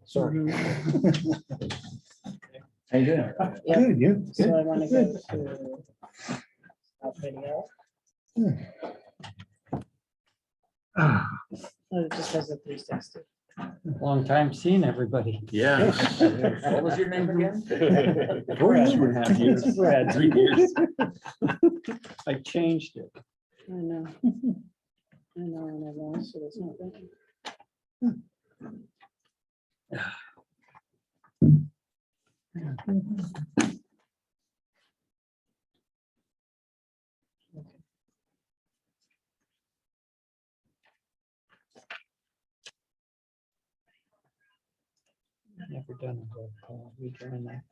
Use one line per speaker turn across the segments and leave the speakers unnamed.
Sorry.
How you doing?
Yep.
Good, you?
So I want to go to stop video.
Ah,
Oh, it just has a 360.
Long time seeing everybody.
Yeah.
What was your name again?
2.5 years.
Brad.
3 years.
I changed it.
I know. I know, and I lost, so it's not bad.
Never done a roll call. We doing that.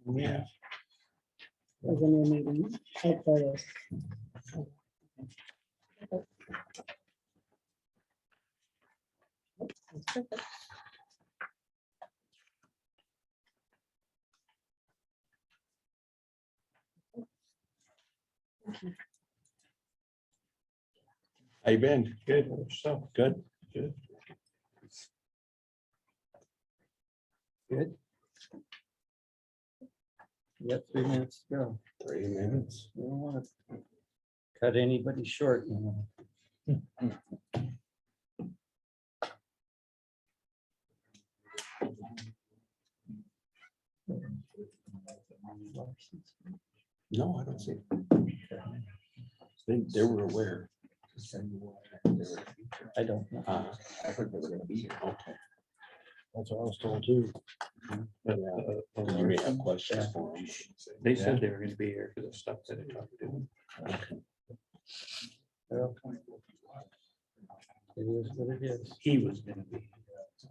Yeah.
As a new meeting. Oh, there it is. That's perfect.
How you been? Good. So good. Good.
Good. You got 3 minutes to go.
3 minutes.
We don't want to cut anybody short, you know.
No, I don't see. They were aware.
I don't know.
I heard they were gonna be here. Okay.
that's what I was told too.
You may have questions for them.
They said they were gonna be here for the stuff that I talked to.
Well, it is what it is.
He was gonna be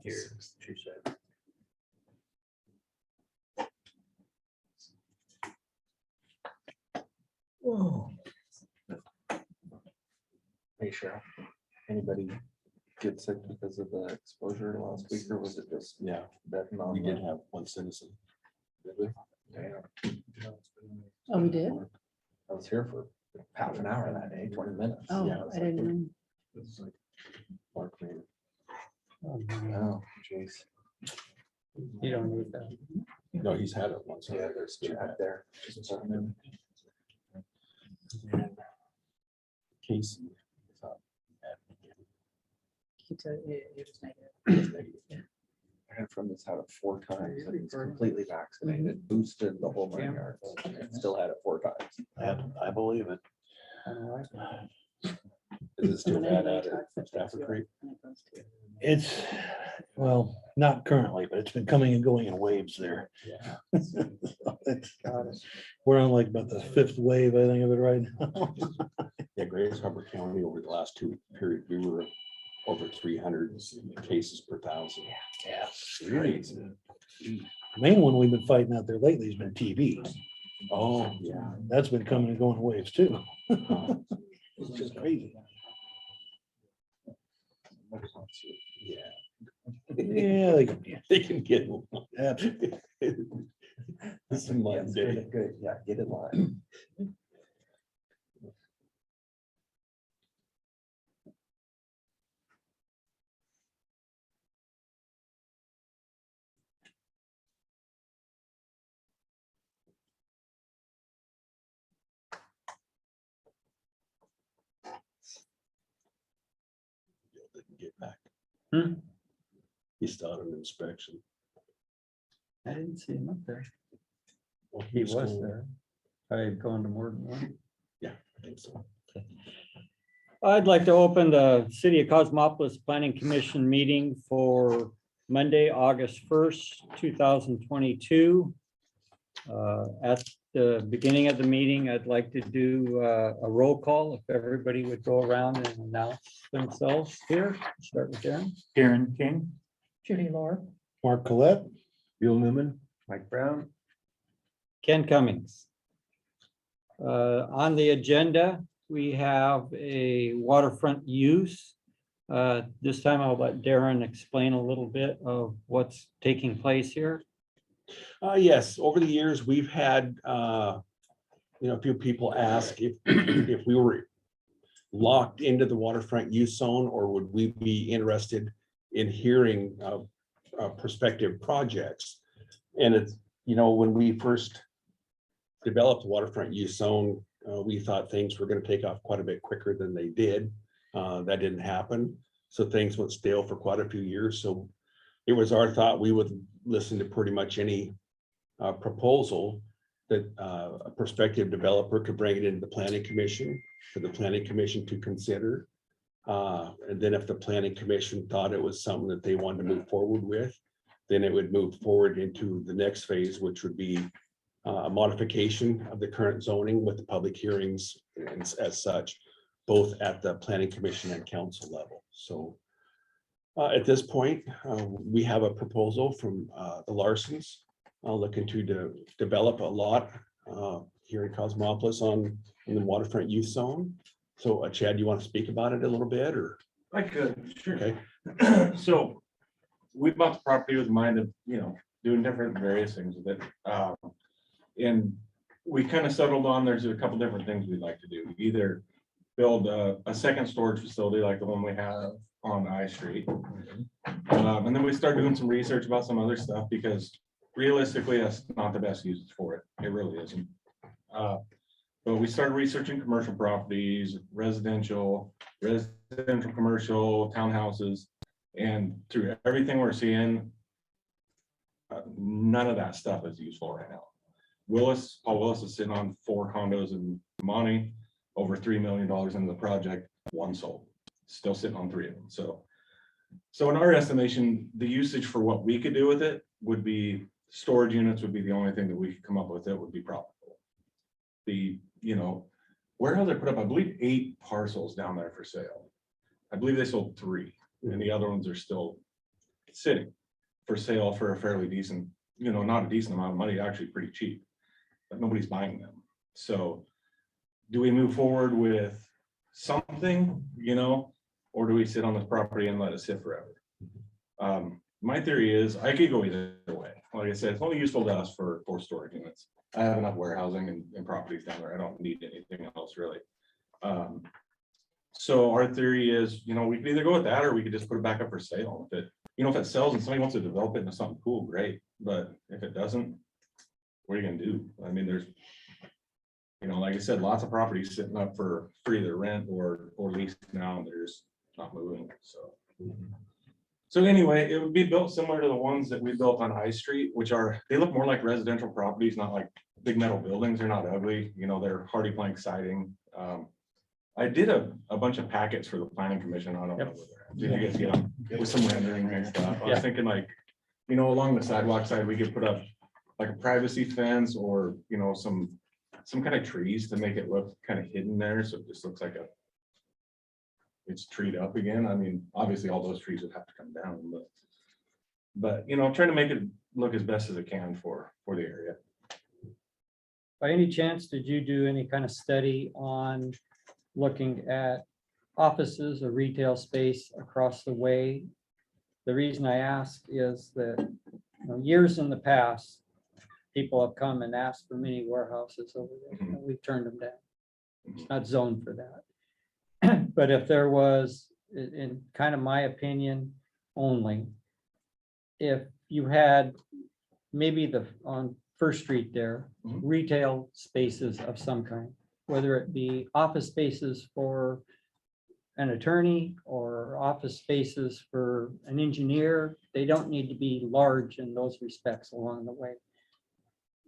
here, she said.
Whoa.
Hey, Sheriff, anybody get sick because of the exposure last week, or was it just
Yeah,
that?
we did have one citizen. Did we?
Oh, we did?
I was here for half an hour that day, 20 minutes.
Oh,
Yeah, it was
I
like-
didn't
Mark made it.
Oh, no,
Oh, jeez.
You don't need that.
No, he's had it once.
Yeah, there's two out there.
Casey.
He said it was negative.
I had from this had it 4 times, and he's completely vaccinated, boosted the whole 9 yards, and still had it 4 times.
I believe it.
I don't like it.
Is it still bad at it? Stafford Creek?
It's, well, not currently, but it's been coming and going in waves there.
Yeah.
It's-
Got it.
We're on like about the 5th wave, I think of it right now.
Yeah, Grace Harbor County over the last 2 periods, we were over 300 cases per 1,000.
Yeah.
Crazy.
Main one we've been fighting out there lately has been TB.
Oh, yeah.
That's been coming and going in waves too. It's just crazy.
Yeah.
Yeah,
They can get.
absolutely.
This is
Yeah,
Monday.
good, yeah, get in line.
Didn't get back.
Hmm.
He started an inspection.
I didn't see him up there.
Well,
He was
still-
there. I had gone to more than one.
Yeah, I think so.
I'd like to open the City of Cosmopolis Planning Commission meeting for Monday, August 1st, 2022. At the beginning of the meeting, I'd like to do a roll call. If everybody would go around and announce themselves here. Start with Darren.
Karen King.
Judy Laura.
Mark Collette,
Bill Newman.
Mike Brown.
Ken Cummings. On the agenda, we have a waterfront use. This time I'll let Darren explain a little bit of what's taking place here.
Yes, over the years, we've had, a few people ask if we were, locked into the waterfront use zone, or would we be interested in hearing prospective projects? And it's, you know, when we first developed the waterfront use zone, we thought things were going to take off quite a bit quicker than they did. That didn't happen. So things went stale for quite a few years. So it was our thought we would listen to pretty much any proposal that a prospective developer could bring it into the planning commission for the planning commission to consider. And then if the planning commission thought it was something that they wanted to move forward with, then it would move forward into the next phase, which would be a modification of the current zoning with the public hearings and as such, both at the planning commission and council level. So at this point, we have a proposal from the Larsons looking to develop a lot here in Cosmopolis in the waterfront youth zone. So Chad, you want to speak about it a little bit, or?
I could, sure.
Okay.
So we bought the property with the mind of, you know, doing different various things with it. And we kind of settled on, there's a couple different things we'd like to do. Either build a second storage facility like the one we have on I Street. And then we started doing some research about some other stuff, because realistically, that's not the best use for it. It really isn't. But we started researching commercial properties, residential, commercial, townhouses, and through everything we're seeing, none of that stuff is useful right now. Paul Willis is sitting on 4 condos in Monty, over $3 million into the project, 1 sold, still sitting on 3 of them. So in our estimation, the usage for what we could do with it would be storage units would be the only thing that we could come up with that would be profitable. You know, where have they put up, I believe 8 parcels down there for sale. I believe they sold 3, and the other ones are still sitting for sale for a fairly decent, you know, not a decent amount of money, actually pretty cheap, but nobody's buying them. So do we move forward with something, you know, or do we sit on this property and let it sit forever? My theory is I could go either way. Like I said, it's only useful to us for storage units. I have enough warehousing and properties down there. I don't need anything else really. So our theory is, you know, we could either go with that, or we could just put it back up for sale. If it, you know, if it sells and somebody wants to develop it into something cool, great. But if it doesn't, what are you gonna do? I mean, there's, you know, like I said, lots of properties sitting up for either rent or lease now, and they're just not moving. So anyway, it would be built similar to the ones that we built on High Street, which are, they look more like residential properties, not like big metal buildings. They're not ugly, you know, they're hardy plank siding. I did a bunch of packets for the planning commission. I don't know. Did you guys get them with some rendering and stuff? I was thinking, like, you know, along the sidewalk side, we could put up like a privacy fence, or, you know, some kind of trees to make it look kind of hidden there. So it just looks like it's treed up again. I mean, obviously all those trees would have to come down, but you know, trying to make it look as best as it can for the area.
By any chance, did you do any kind of study on looking at offices or retail space across the way? The reason I ask is that, you know, years in the past, people have come and asked for mini warehouses over there, and we've turned them down. It's not zoned for that. But if there was, in kind of my opinion only, if you had maybe on First Street there, retail spaces of some kind, whether it be office spaces for an attorney or office spaces for an engineer, they don't need to be large in those respects along the way.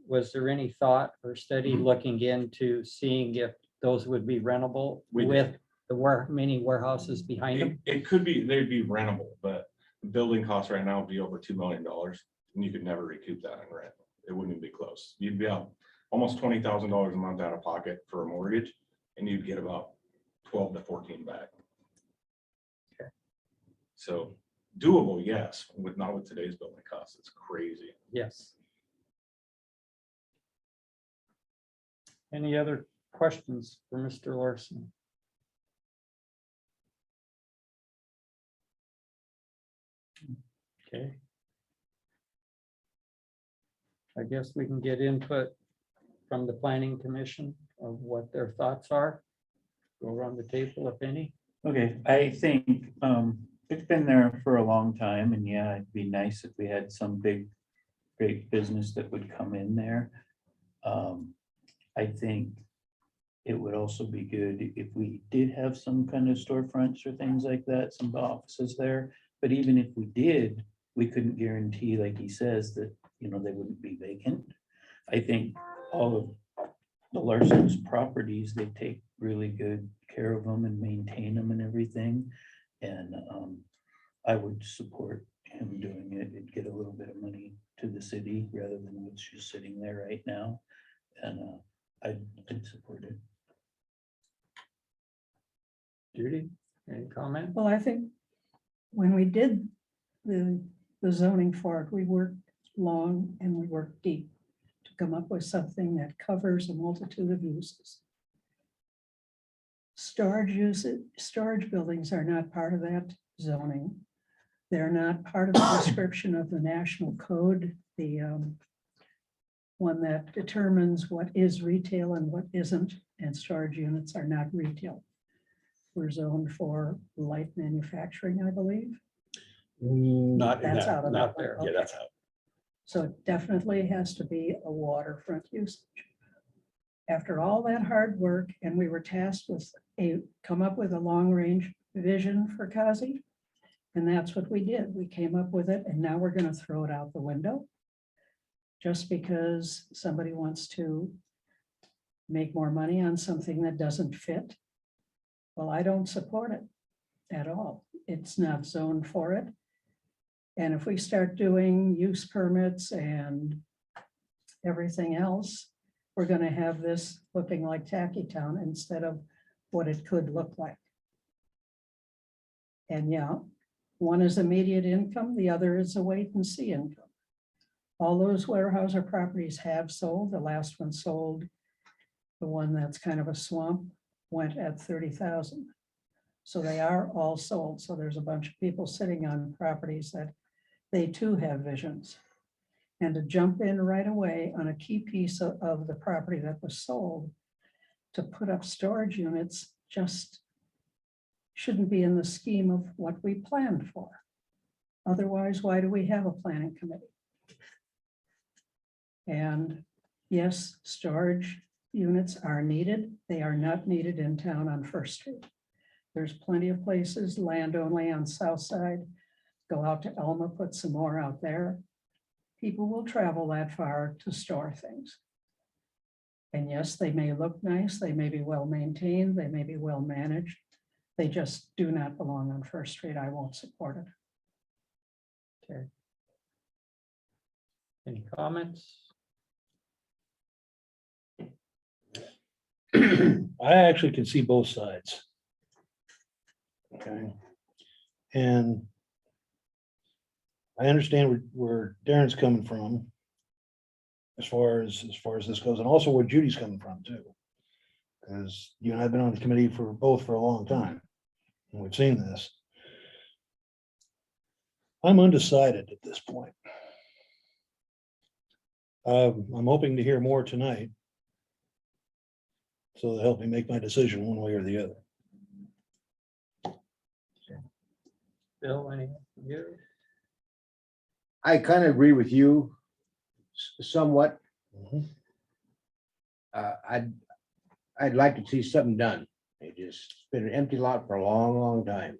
Was there any thought or study looking into seeing if those would be rentable with the mini warehouses behind them?
It could be, they'd be rentable, but building costs right now would be over $2 million, and you could never recoup that in rent. It wouldn't even be close. You'd be out almost $20,000 a month out of pocket for a mortgage, and you'd get about 12 to 14 back.
Okay.
So doable, yes, not with today's building costs. It's crazy.
Yes. Any other questions for Mr. Larson? Okay. I guess we can get input from the planning commission of what their thoughts are. Go around the table, if any.
Okay, I think it's been there for a long time, and yeah, it'd be nice if we had some big, great business that would come in there. I think it would also be good if we did have some kind of storefronts or things like that, some offices there. But even if we did, we couldn't guarantee, like he says, that, you know, they wouldn't be vacant. I think all of the Larson's properties, they take really good care of them and maintain them and everything. And I would support him doing it. It'd get a little bit of money to the city rather than what's just sitting there right now. And I'd support it.
Judy, any comment?
Well, I think when we did the zoning for it, we worked long and we worked deep to come up with something that covers a multitude of uses. Storage buildings are not part of that zoning. They're not part of the description of the national code, the one that determines what is retail and what isn't, and storage units are not retail. We're zoned for light manufacturing, I believe.
Not in
That's
that,
out of
not
that
there.
one,
Yeah,
okay.
that's out.
So it definitely has to be a waterfront usage. After all that hard work, and we were tasked with come up with a long-range vision for Kazi. And that's what we did. We came up with it, and now we're gonna throw it out the window. Just because somebody wants to make more money on something that doesn't fit. Well, I don't support it at all. It's not zoned for it. And if we start doing use permits and everything else, we're gonna have this looking like Tacky Town instead of what it could look like. And yeah, one is immediate income, the other is a wait and see income. All those Weyerhaeuser properties have sold. The last one sold. The one that's kind of a swamp went at 30,000. So they are all sold. So there's a bunch of people sitting on properties that they too have visions. And to jump in right away on a key piece of the property that was sold to put up storage units just shouldn't be in the scheme of what we planned for. Otherwise, why do we have a planning committee? And yes, storage units are needed. They are not needed in town on First Street. There's plenty of places, land only on South Side. Go out to Elma, put some more out there. People will travel that far to store things. And yes, they may look nice, they may be well maintained, they may be well managed. They just do not belong on First Street. I won't support it.
Okay. Any comments?
I actually can see both sides. Okay. And I understand where Darren's coming from. As far as this goes, and also where Judy's coming from too. Because you and I have been on the committee for both for a long time. And we've seen this. I'm undecided at this point. I'm hoping to hear more tonight. So they'll help me make my decision one way or the other.
Bill, any? You?
I kind of agree with you somewhat.
Mhm.
I'd like to see something done. It's been an empty lot for a long, long time.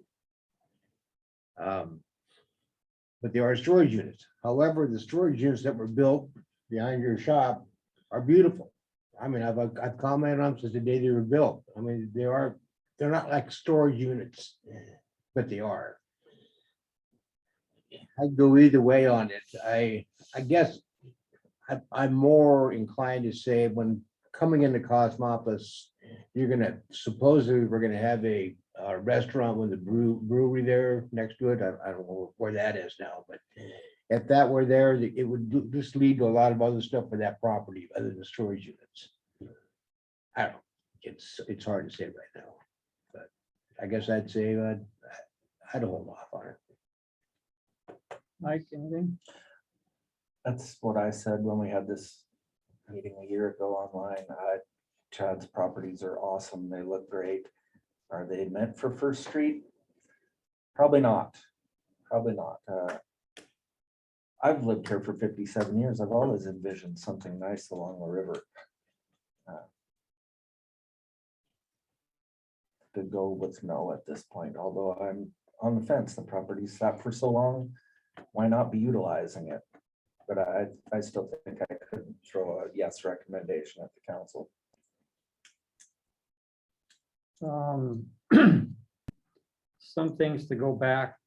But there are storage units. However, the storage units that were built behind your shop are beautiful. I mean, I've commented on them since the day they were built. I mean, they're not like storage units, but they are. I'd go either way on it. I guess I'm more inclined to say when coming into Cosmopolis, you're gonna, supposedly, we're gonna have a restaurant with a brewery there next to it. I don't know where that is now, but if that were there, it would just lead to a lot of other stuff for that property other than storage units. I don't know. It's hard to say right now, but I guess I'd say I'd hold off on it.
Mike, anything?
That's what I said when we had this meeting a year ago online. Chad's properties are awesome. They look great. Are they meant for First Street? Probably not. Probably not. I've lived here for 57 years. I've always envisioned something nice along the river. To go with no at this point, although I'm on the fence. The property's sat for so long. Why not be utilizing it? But I still think I could throw a yes recommendation at the council.
Some things to go back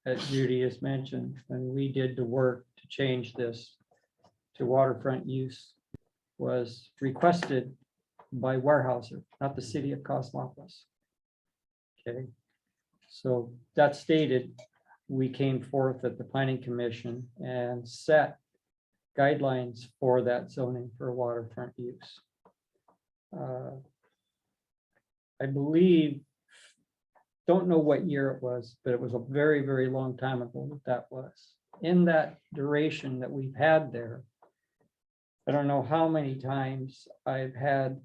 that Judy has mentioned, when we did the work to change this to waterfront use, was requested by Weyerhaeuser, not the city of Cosmopolis. Okay, so that stated, we came forth at the planning commission and set guidelines for that zoning for waterfront use. I believe, don't know what year it was, but it was a very, very long time ago that was. In that duration that we've had there, I don't know how many times I've had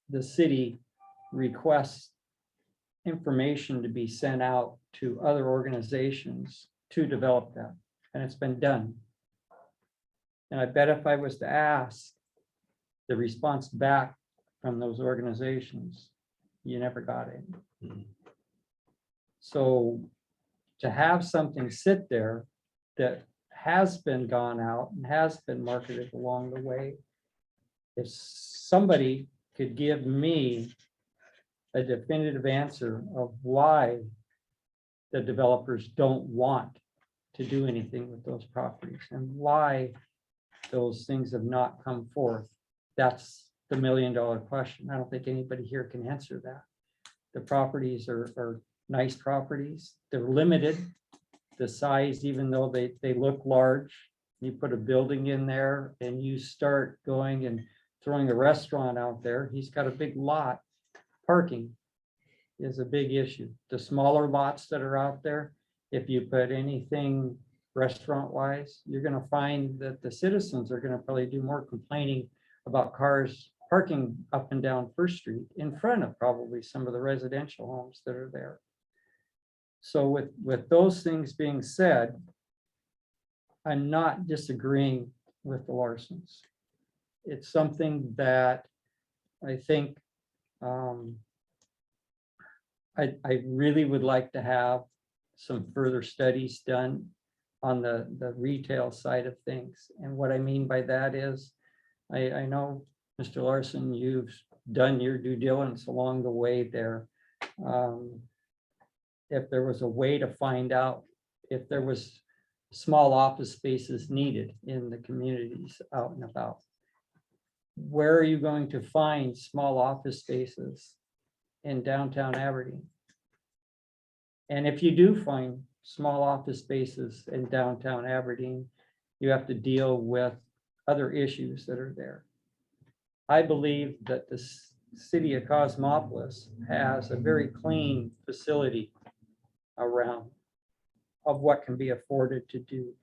the city request information to be sent out to other organizations to develop that, and it's been done. And I bet if I was to ask the response back from those organizations, you never got it. So to have something sit there that has been gone out and has been marketed along the way, if somebody could give me a definitive answer of why the developers don't want to do anything with those properties and why those things have not come forth, that's the $1 million question. I don't think anybody here can answer that. The properties are nice properties. They're limited. The size, even though they look large, you put a building in there and you start going and throwing a restaurant out there, he's got a big lot. Parking is a big issue. The smaller lots that are out there, if you put anything restaurant wise, you're going to find that the citizens are going to probably do more complaining about cars parking up and down First Street in front of probably some of the residential homes that are there. So with those things being said, I'm not disagreeing with the Larsons. It's something that I think I really would like to have some further studies done on the retail side of things. And what I mean by that is, I know, Mr. Larson, you've done your due diligence along the way there. If there was a way to find out if there was small office spaces needed in the communities out and about, where are you going to find small office spaces in downtown Aberdeen? And if you do find small office spaces in downtown Aberdeen, you have to deal with other issues that are there. I believe that the city of Cosmopolis has a very clean facility around of what can be afforded to do.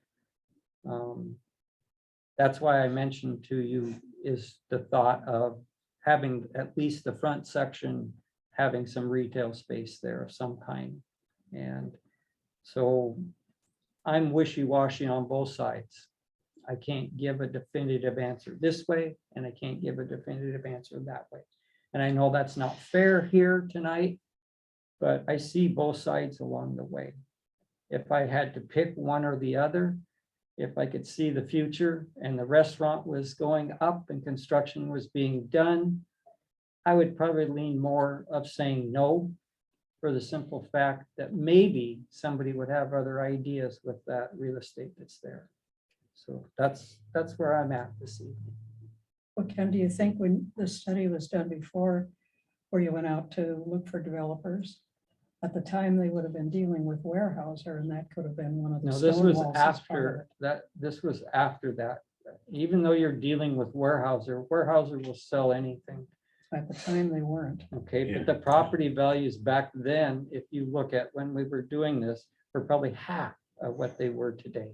That's why I mentioned to you is the thought of having at least the front section, having some retail space there of some kind. And so I'm wishy-washy on both sides. I can't give a definitive answer this way, and I can't give a definitive answer that way. And I know that's not fair here tonight, but I see both sides along the way. If I had to pick one or the other, if I could see the future and the restaurant was going up and construction was being done, I would probably lean more of saying no, for the simple fact that maybe somebody would have other ideas with that real estate that's there. So that's where I'm at this evening.
Well, Ken, do you think when the study was done before, where you went out to look for developers, at the time they would have been dealing with Weyerhaeuser, and that could have been one of the
No, this
stone
was
walls that's part of
after
it.
that. This was after that. Even though you're dealing with Weyerhaeuser, Weyerhaeuser will sell anything.
At the time, they weren't.
Okay,
Yeah.
but the property values back then, if you look at when we were doing this, were probably half of what they were today.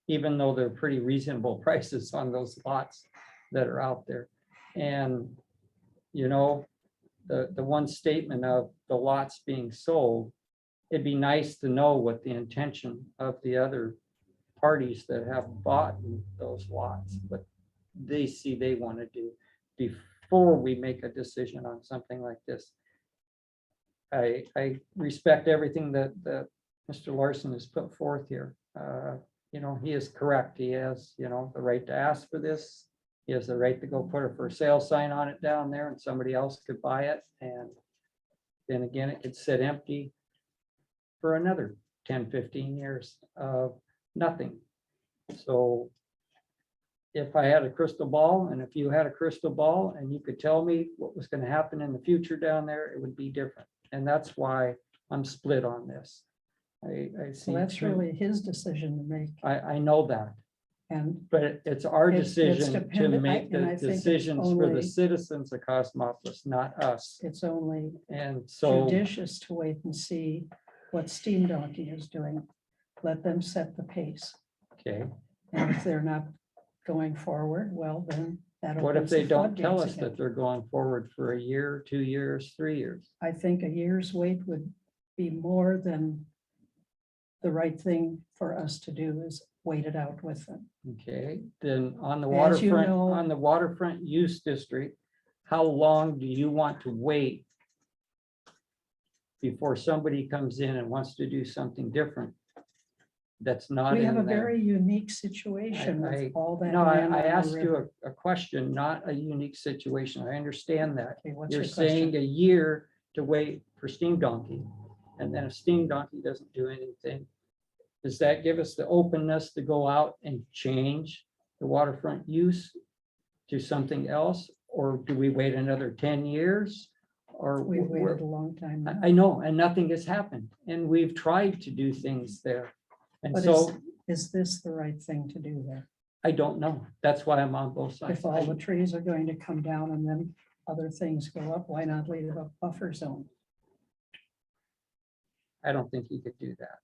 Even though they're pretty reasonable prices on those lots that are out there. And, you know, the one statement of the lots being sold, it'd be nice to know what the intention of the other parties that have bought those lots, what they see they want to do before we make a decision on something like this. I respect everything that Mr. Larson has put forth here. He is correct. He has, the right to ask for this. He has the right to go put a for sale sign on it down there and somebody else could buy it. And then again, it could sit empty for another 10, 15 years of nothing. So if I had a crystal ball and if you had a crystal ball and you could tell me what was going to happen in the future down there, it would be different. And that's why I'm split on this. I see.
So that's really his decision to make.
I know that,
And
but it's our
It's
decision to
dependent-
make
and
the
I think it's
decisions for the
only-
citizens of Cosmopolis, not us.
it's only
And so,
judicious to wait and see what Steam Donkey is doing. Let them set the pace.
okay,
And if they're not going forward, well, then that
what if
opens
they
the
don't tell
floodgates
us that
again.
they're going forward for a year, 2 years, 3 years?
I think a year's wait would be more than the right thing for us to do is wait it out with them.
Okay, then on the
As you
waterfront,
know-
on the waterfront use district, how long do you want to wait before somebody comes in and wants to do something different? That's not
We have a
in there.
very unique situation
I-
with all that.
No,
land on
I
the
asked you
river.
a question, not a unique situation. I understand that.
Okay, what's
You're
your
saying
question?
a year to wait for Steam Donkey. And then if Steam Donkey doesn't do anything, does that give us the openness to go out and change the waterfront use to something else? Or do we wait another 10 years? Or
We've
we're-
waited a long time. now.
I know, and nothing has happened. And we've tried to do things there. And
But
so
is this the right thing to do there?
I don't know. That's why I'm on both sides.
If all the trees are going to come down and then other things go up, why not leave a buffer zone?
I don't think you could do that.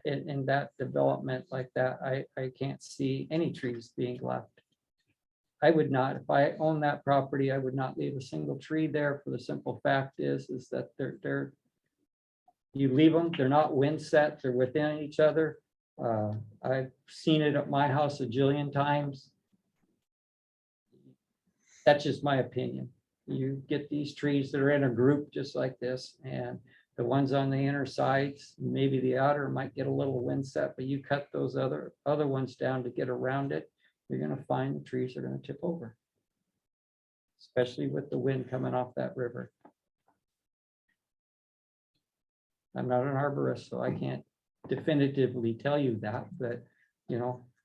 In that development like that, I can't see any trees being left. I would not, if I own that property, I would not leave a single tree there for the simple fact is that they're you leave them, they're not wind set, they're within each other. I've seen it at my house a jillion times. That's just my opinion. You get these trees that are in a group just like this, and the ones on the inner sides, maybe the outer might get a little wind set, but you cut those other ones down to get around it, you're gonna find the trees are gonna tip over. Especially with the wind coming off that river. I'm not an arborist, so I can't definitively tell you that, but,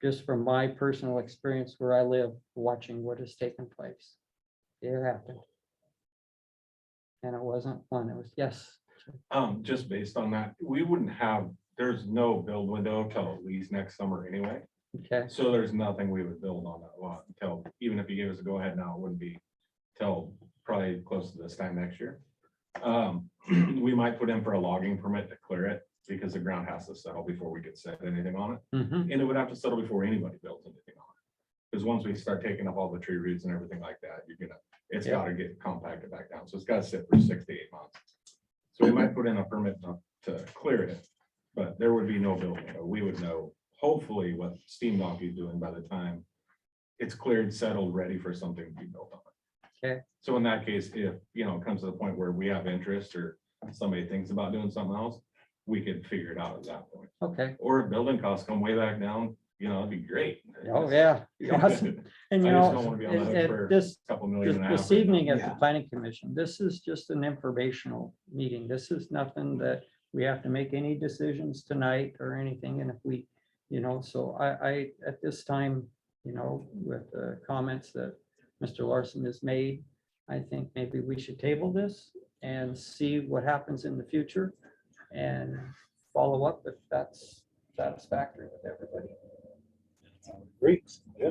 just from my personal experience where I live, watching what has taken place. It happened. And it wasn't fun, it was, yes.
Just based on that, we wouldn't have, there's no build window till at least next summer anyway.
Okay,
So there's nothing we would build on that lot until, even if you gave us a go ahead now, it wouldn't be till probably close to this time next year. We might put in for a logging permit to clear it because the ground has to settle before we could set anything on it.
mhm,
And it would have to settle before anybody builds anything on it. Because once we start taking up all the tree roots and everything like that, it's
Yeah.
gotta get compacted back down. So it's gotta sit for 6 to 8 months. So we might put in a permit to clear it, but there would be no building. We would know hopefully what Steam Donkey's doing by the time it's cleared, settled, ready for something to be built on it.
Okay.
So in that case, if, it comes to the point where we have interest or somebody thinks about doing something else, we could figure it out at that point.
okay,
Or if building costs come way back down, it'd be great.
oh, yeah, be awesome. And
I just don't wanna be on the hook for
this,
Couple million and a half.
this
right now.
evening at the
Yeah.
planning commission, this is just an informational meeting. This is nothing that we have to make any decisions tonight or anything. And if we, so I, at this time, with the comments that Mr. Larson has made, I think maybe we should table this and see what happens in the future and follow up if that's satisfactory with everybody.
Great. Yeah.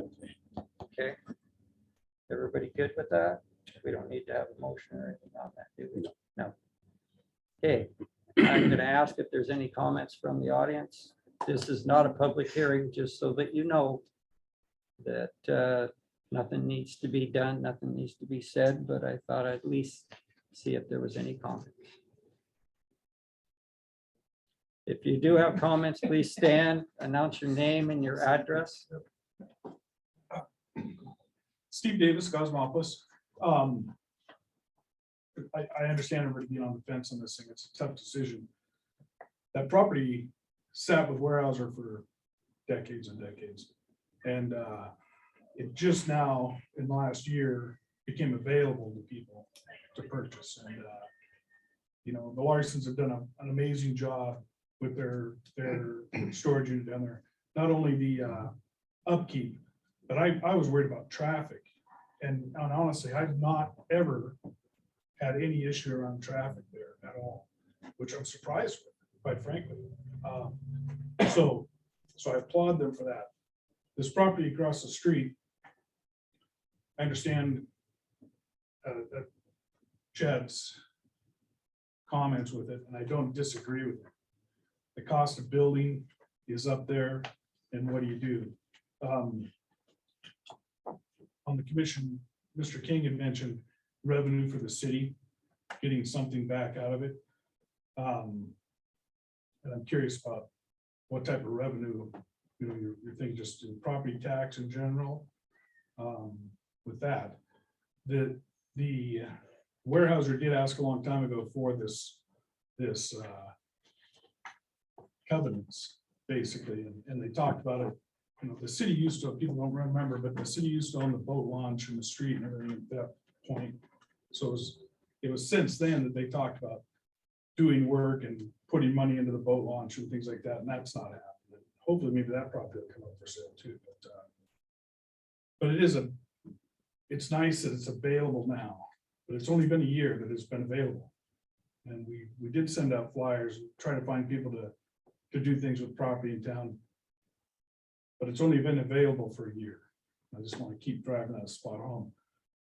Okay. Everybody good with that? We don't need to have a motion or anything on that, do we? No. Okay, I'm gonna ask if there's any comments from the audience. This is not a public hearing, just so that you know that Nothing needs to be done, nothing needs to be said, but I thought I'd at least see if there was any comments. If you do have comments, please stand, announce your name and your address.
Steve Davis, Cosmopolis. I understand everybody being on the fence on this thing. It's a tough decision. That property sat with Weyerhaeuser for decades and decades. And it just now, in the last year, became available to people to purchase. And, you know, the Larsons have done an amazing job with their storage unit down there. Not only the upkeep, but I was worried about traffic. And honestly, I've not ever had any issue around traffic there at all, which I'm surprised with, quite frankly. So I applaud them for that. This property across the street, I understand Chad's comments with it, and I don't disagree with it. The cost of building is up there, and what do you do? On the commission, Mr. King had mentioned revenue for the city, getting something back out of it. And I'm curious about what type of revenue, you know, you're thinking just in property tax in general. With that, the Weyerhaeuser did ask a long time ago for this covenants, basically, and they talked about it. You know, the city used to, people don't remember, but the city used to own the boat launch in the street and everything at that point. So it was since then that they talked about doing work and putting money into the boat launch and things like that, and that's not happening. Hopefully, maybe that property will come up for sale too, but it's nice that it's available now, but it's only been a year that it's been available. And we did send out flyers, and try to find people to do things with property in town. But it's only been available for a year. I just want to keep driving that spot home.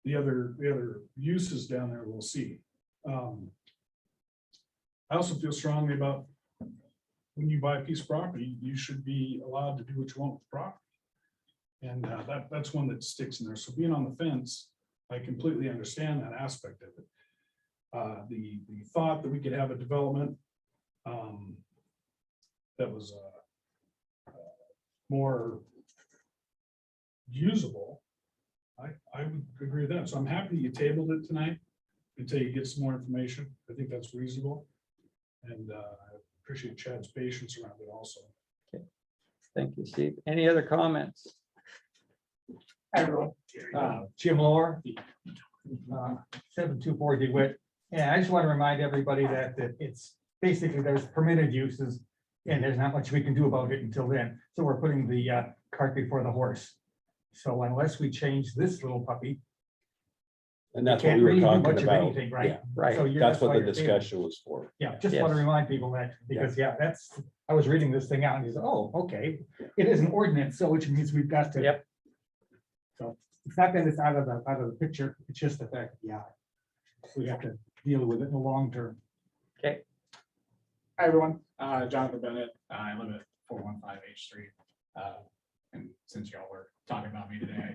The other uses down there, we'll see. I also feel strongly about when you buy a piece of property, you should be allowed to do what you want with the property. And that's one that sticks in there. So being on the fence, I completely understand that aspect of it. The thought that we could have a development that was more usable, I would agree with that. So I'm happy you tabled it tonight until you get some more information. I think that's reasonable. And I appreciate Chad's patience around it also.
Thank you, Steve. Any other comments?
Everyone, Jim Lower, 724 DeWitt. And I just want to remind everybody that it's basically there's permitted uses and there's not much we can do about it until then. So we're putting the cart before the horse. So unless we change this little puppy,
And that's what
can't
we were
really do
talking
much of
about.
anything, right?
Yeah,
Right.
So
that's what
why
the
you're
discussion was for.
Yeah, just want to
Yes.
remind people that, because I was reading this thing out and he said, oh, okay, it is an ordinance, so which means we've got to.
Yep.
So it's not that it's out of the picture, it's just the fact, we have to deal with it in the long term.
Okay.
Hi, everyone. Jonathan Bennett. I live at 415 H Street. And since y'all were talking about me today,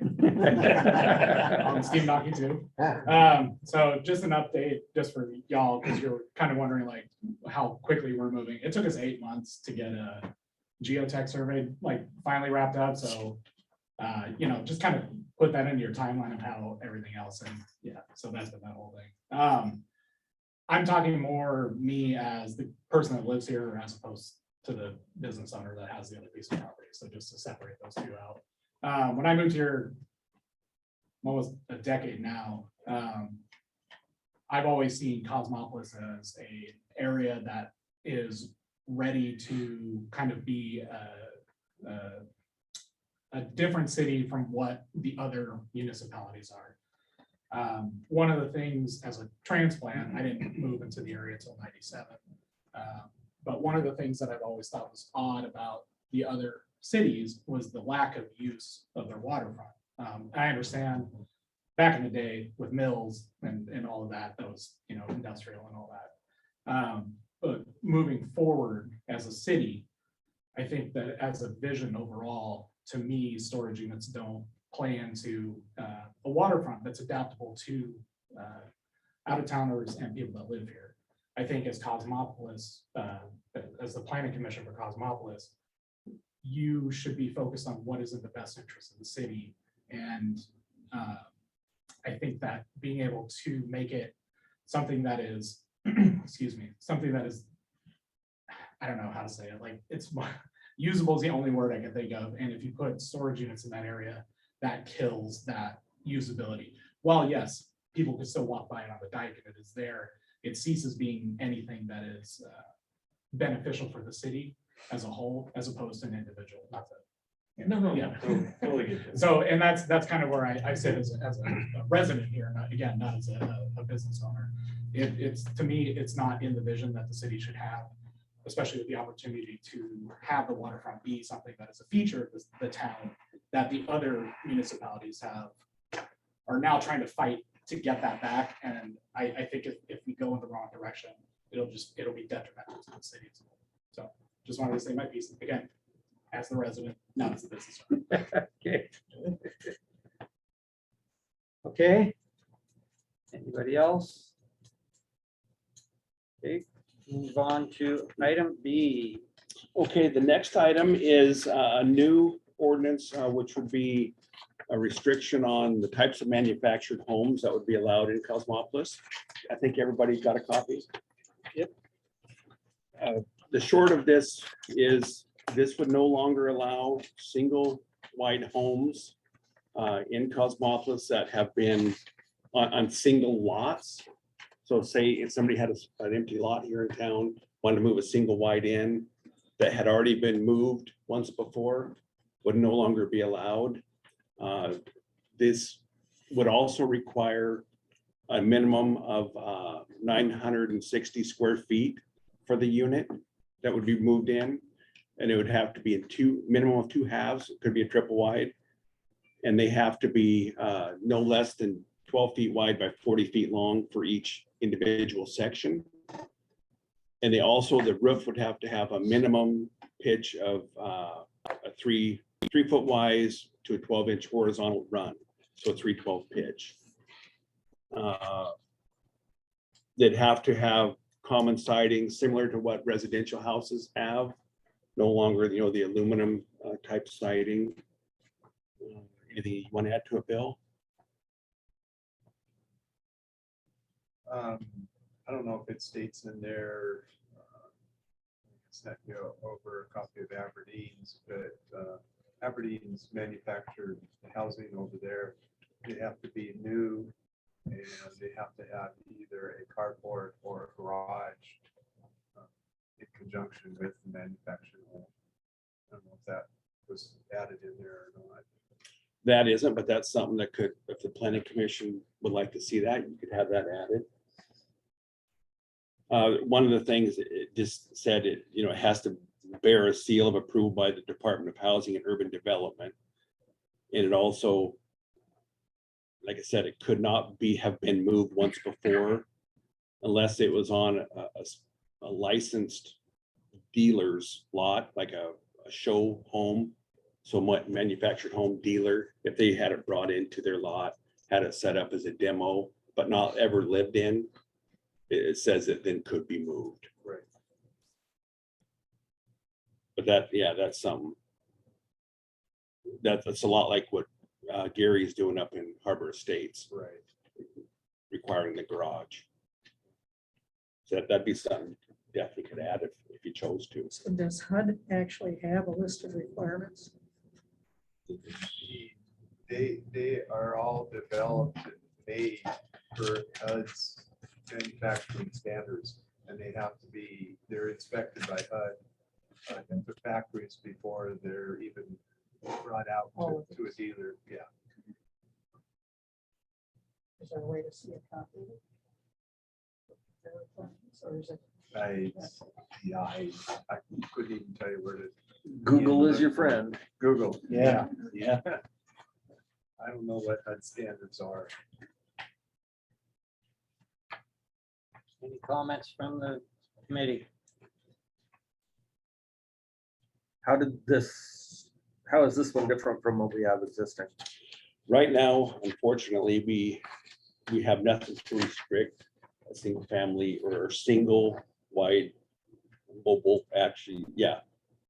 I'm Steve Nocky too. So just an update just for y'all, because you're kind of wondering like how quickly we're moving. It took us 8 months to get a geotech survey like finally wrapped up. So, you know, just kind of put that into your timeline of how everything else. And so that's been that whole thing. I'm talking more me as the person that lives here as opposed to the business owner that has the other piece of property. So just to separate those two out. When I moved here almost a decade now, I've always seen Cosmopolis as an area that is ready to kind of be a different city from what the other municipalities are. One of the things as a transplant, I didn't move into the area until '97. But one of the things that I've always thought was odd about the other cities was the lack of use of their waterfront. I understand back in the day with mills and all of that, that was, you know, industrial and all that. But moving forward as a city, I think that as a vision overall, to me, storage units don't play into a waterfront that's adaptable to out-of-towners and people that live here. I think as Cosmopolis, as the planning commission for Cosmopolis, you should be focused on what is in the best interest of the city. And I think that being able to make it something that is, excuse me, something that is, I don't know how to say it, like it's usable is the only word I can think of. And if you put storage units in that area, that kills that usability. While yes, people can still walk by it on the dike and it is there, it ceases being anything that is beneficial for the city as a whole, as opposed to an individual. Not that,
No,
yeah.
totally get you.
So, and that's kind of where I sit as a resident here, not, again, not as a business owner. It's, to me, it's not in the vision that the city should have, especially with the opportunity to have the waterfront be something that is a feature of the town that the other municipalities are now trying to fight to get that back. And I think if we go in the wrong direction, it'll be detrimental to the city as a whole. So just wanted to say my piece, again, as the resident, not as the business owner.
Okay. Okay. Anybody else? Okay, move on to item B.
Okay, the next item is a new ordinance, which would be a restriction on the types of manufactured homes that would be allowed in Cosmopolis. I think everybody got a copy.
Yep.
The short of this is this would no longer allow single wide homes in Cosmopolis that have been on single lots. So say if somebody had an empty lot here in town, wanted to move a single wide in that had already been moved once before, would no longer be allowed. This would also require a minimum of 960 square feet for the unit that would be moved in. And it would have to be in minimum of 2 halves. It could be a triple wide. And they have to be no less than 12 feet wide by 40 feet long for each individual section. And the roof would have to have a minimum pitch of a 3 foot wise to a 12-inch horizontal run. So 312 pitch. They'd have to have common siding similar to what residential houses have. No longer, the aluminum type siding. Anything you want to add to it, Bill?
I don't know if it states in there, sent you over a copy of Aberdeen's, but Aberdeen's manufactured housing over there. They have to be new and they have to have either a carport or a garage in conjunction with the manufactured home. I don't know if that was added in there or not.
That isn't, but that's something that could, if the planning commission would like to see that, you could have that added. One of the things it just said, it has to bear a seal of approval by the Department of Housing and Urban Development. And it also, like I said, it could not have been moved once before unless it was on a licensed dealer's lot, like a show home. So manufactured home dealer, if they had it brought into their lot, had it set up as a demo, but not ever lived in, it says it then could be moved.
Right.
But that's something. That's a lot like what Gary's doing up in Harbor Estates,
Right.
requiring the garage. So that'd be something definitely could add if you chose to.
So does HUD actually have a list of requirements?
They are all developed and made for HUD's manufacturing standards, and they're inspected by HUD at the factories before they're even brought out to a dealer. Yeah.
Is there a way to see a copy of it? Or is it?
I couldn't even tell you where to.
Google is your friend.
Google.
Yeah.
Yeah. I don't know what HUD standards are.
Any comments from the committee?
How is this one different from what we have existing?
Right now, unfortunately, we have nothing to restrict a single family or single wide mobile, actually, yeah.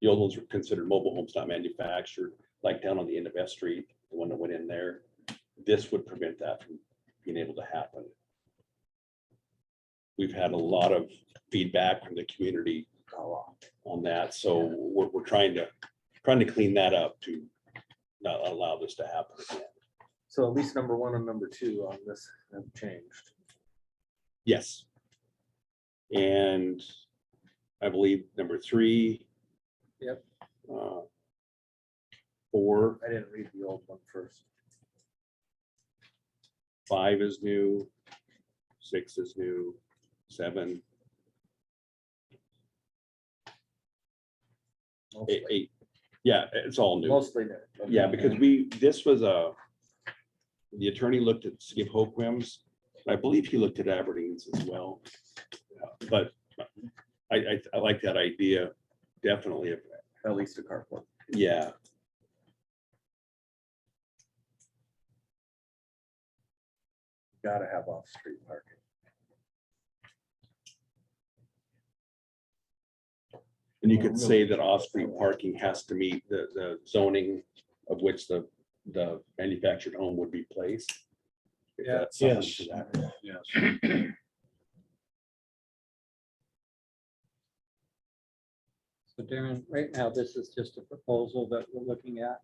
The old ones were considered mobile homes, not manufactured, like down on the end of F Street, the one that went in there. This would prevent that from being able to happen. We've had a lot of feedback from the community on that, so we're trying to clean that up to not allow this to happen again.
So at least number 1 and number 2 on this have changed.
Yes. And I believe number 3.
Yep.
4,
I didn't read the old one first.
5 is new, 6 is new, 7,
Mostly-
8. Yeah, it's all new.
Mostly new. Okay.
Yeah, because this was the attorney looked at City of Hoquiam's. I believe he looked at Aberdeen's as well. But I like that idea, definitely.
At least a carport.
Yeah,
Gotta have off-street parking.
and you could say that off-street parking has to meet the zoning of which the manufactured home would be placed. If
Yeah.
that's something
Yes.
to that.
Yes.
So Darren, right now, this is just a proposal that we're looking at.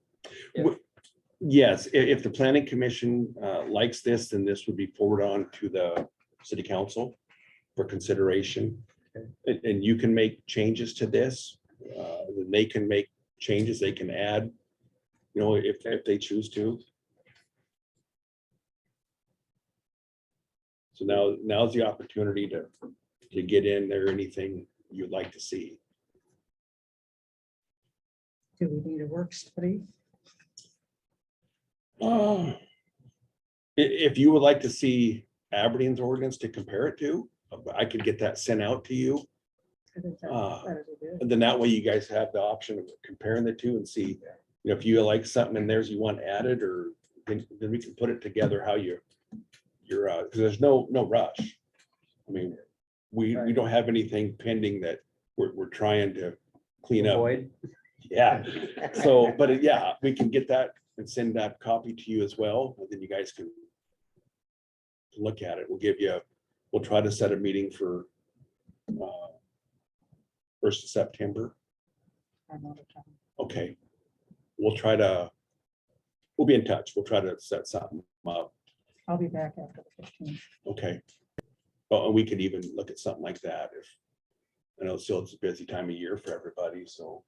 Yes, if the planning commission likes this, then this would be forwarded on to the city council for consideration. And you can make changes to this. Then they can make changes, they can add, if they choose to. So now's the opportunity to get in there, anything you'd like to see.
Do we need a work study?
If you would like to see Aberdeen's ordinance to compare it to, I could get that sent out to you.
I think that- that'd be good.
And then that way you guys have the option of comparing the two and see, if you like something in theirs you want added, or then we can put it together how you're, because there's no rush. I mean, we don't have anything pending that we're trying to clean up.
Avoid.
Yeah, so, but yeah, we can get that and send that copy to you as well, and then you guys can look at it. We'll try to set a meeting for 1st of September.
I'm out of time.
Okay. We'll be in touch. We'll try to set something up.
I'll be back after the 15th.
Okay. Well, we could even look at something like that if, I know still it's a busy time of year for everybody, so,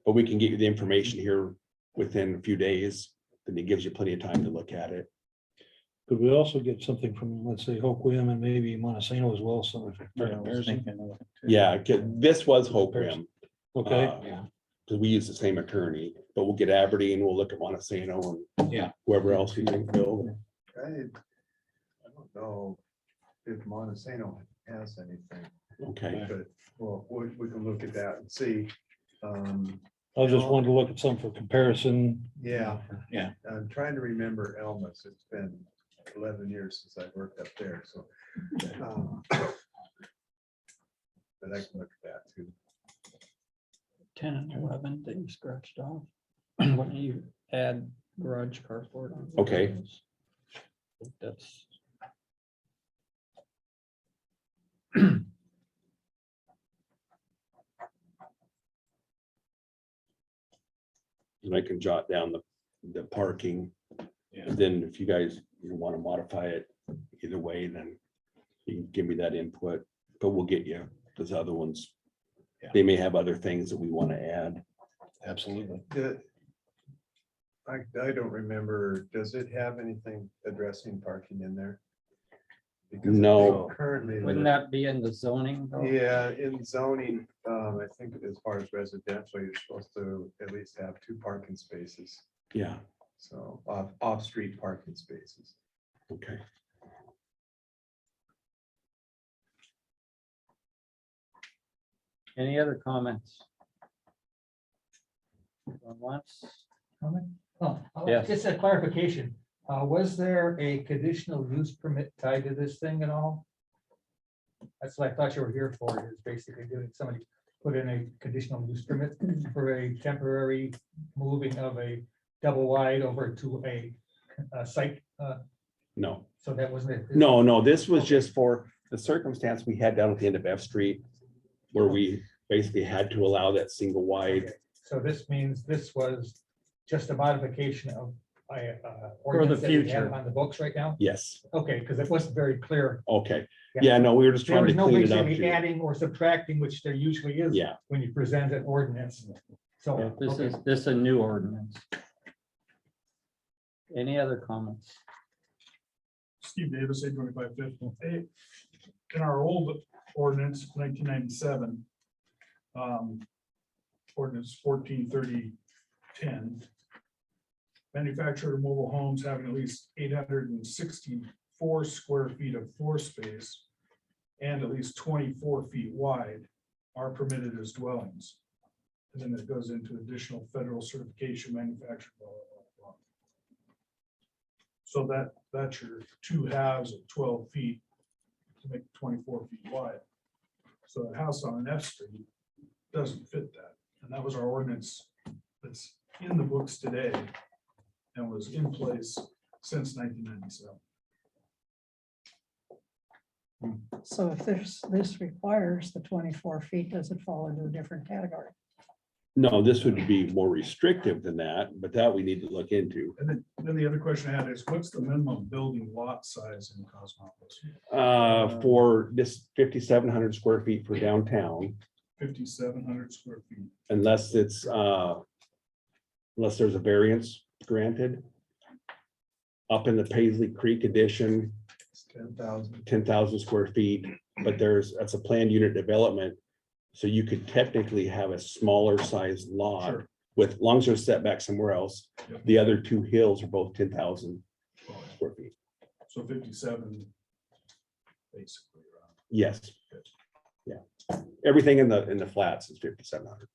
but we can get you the information here within a few days, then it gives you plenty of time to look at it.
Could we also get something from, let's say, Hoquiam and maybe Montesano as well, so.
Yeah, I was thinking of it too.
Yeah, this was Hoquiam.
Okay,
Because we use the same attorney, but we'll get Aberdeen, we'll look at Montesano and
Yeah.
whoever else you think, Bill.
I don't know if Montesano has anything,
Okay,
but well, we can look at that and see.
I just wanted to look at some for comparison.
Yeah.
Yeah.
I'm trying to remember Elmas. It's been 11 years since I worked up there, so. But I can look at that too.
10 and 11 that you scratched off. Why don't you add garage carport on?
Okay.
those? That's.
and I can jot down the parking. And then if you guys want to modify it either way, then you can give me that input, but we'll get you those other ones.
Yeah.
They may have other things that we want to add.
Absolutely.
I don't remember, does it have anything addressing parking in there? Because I
No.
think currently.
Wouldn't that be in the zoning though?
Yeah, in zoning, I think as far as residential, you're supposed to at least have 2 parking spaces.
Yeah,
So off-street parking spaces.
okay.
Any other comments? Going Once,
Comment? Oh,
Yes.
just a clarification. Was there a conditional use permit tied to this thing at all? That's what I thought you were here for, is basically doing, somebody put in a conditional use permit for a temporary moving of a double wide over to a site,
No,
so that wasn't it?
no, this was just for the circumstance we had down at the end of F Street, where we basically had to allow that single wide.
So this means this was just a modification of a
the
ordinance that we have
future.
on the books right now?
Yes,
Okay, because it wasn't very clear.
okay. Yeah, no, we were just
There
trying
was
to
no
clean it up.
basically
here.
adding or subtracting, which there usually is.
Yeah.
When you present an ordinance. So.
Yeah, this
okay.
is, this is a new ordinance. Any other comments?
Steve Davis, 825 Fifth. In our old ordinance, 1997, ordinance 143010, manufactured mobile homes having at least 864 square feet of floor space and at least 24 feet wide are permitted as dwellings. And then it goes into additional federal certification manufactured. Blah, blah, blah, blah. So that's your two halves of 12 feet to make 24 feet wide. So the house on F Street doesn't fit that. And that was our ordinance that's in the books today and was in place since 1997.
So if this requires the 24 feet, does it fall into a different category?
No, this would be more restrictive than that, but that we need to look into.
And then the other question I had is, what's the minimum building lot size in Cosmopolis?
For this 5,700 square feet for downtown,
5,700 square feet.
unless it's, unless there's a variance granted. Up in the Paisley Creek addition,
10,000.
10,000 square feet, but that's a planned unit development. So you could technically have a smaller sized lot
Sure.
with, long as there's setback somewhere else.
Yep.
The other two hills are both 10,000 square feet.
So 57. Basically. around.
Yes. Yeah. Everything in the flats is 5,700.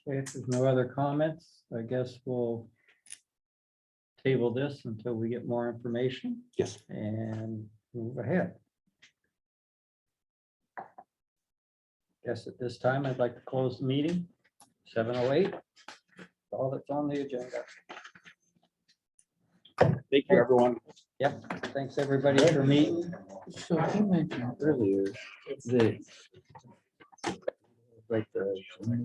Okay, if there's no other comments, I guess we'll table this until we get more information
Yes.
and move ahead. Guess at this time, I'd like to close the meeting, 7:08. All that's on the agenda.
Thank you, everyone.
Yep, thanks everybody for meeting.
So you mentioned earlier that like the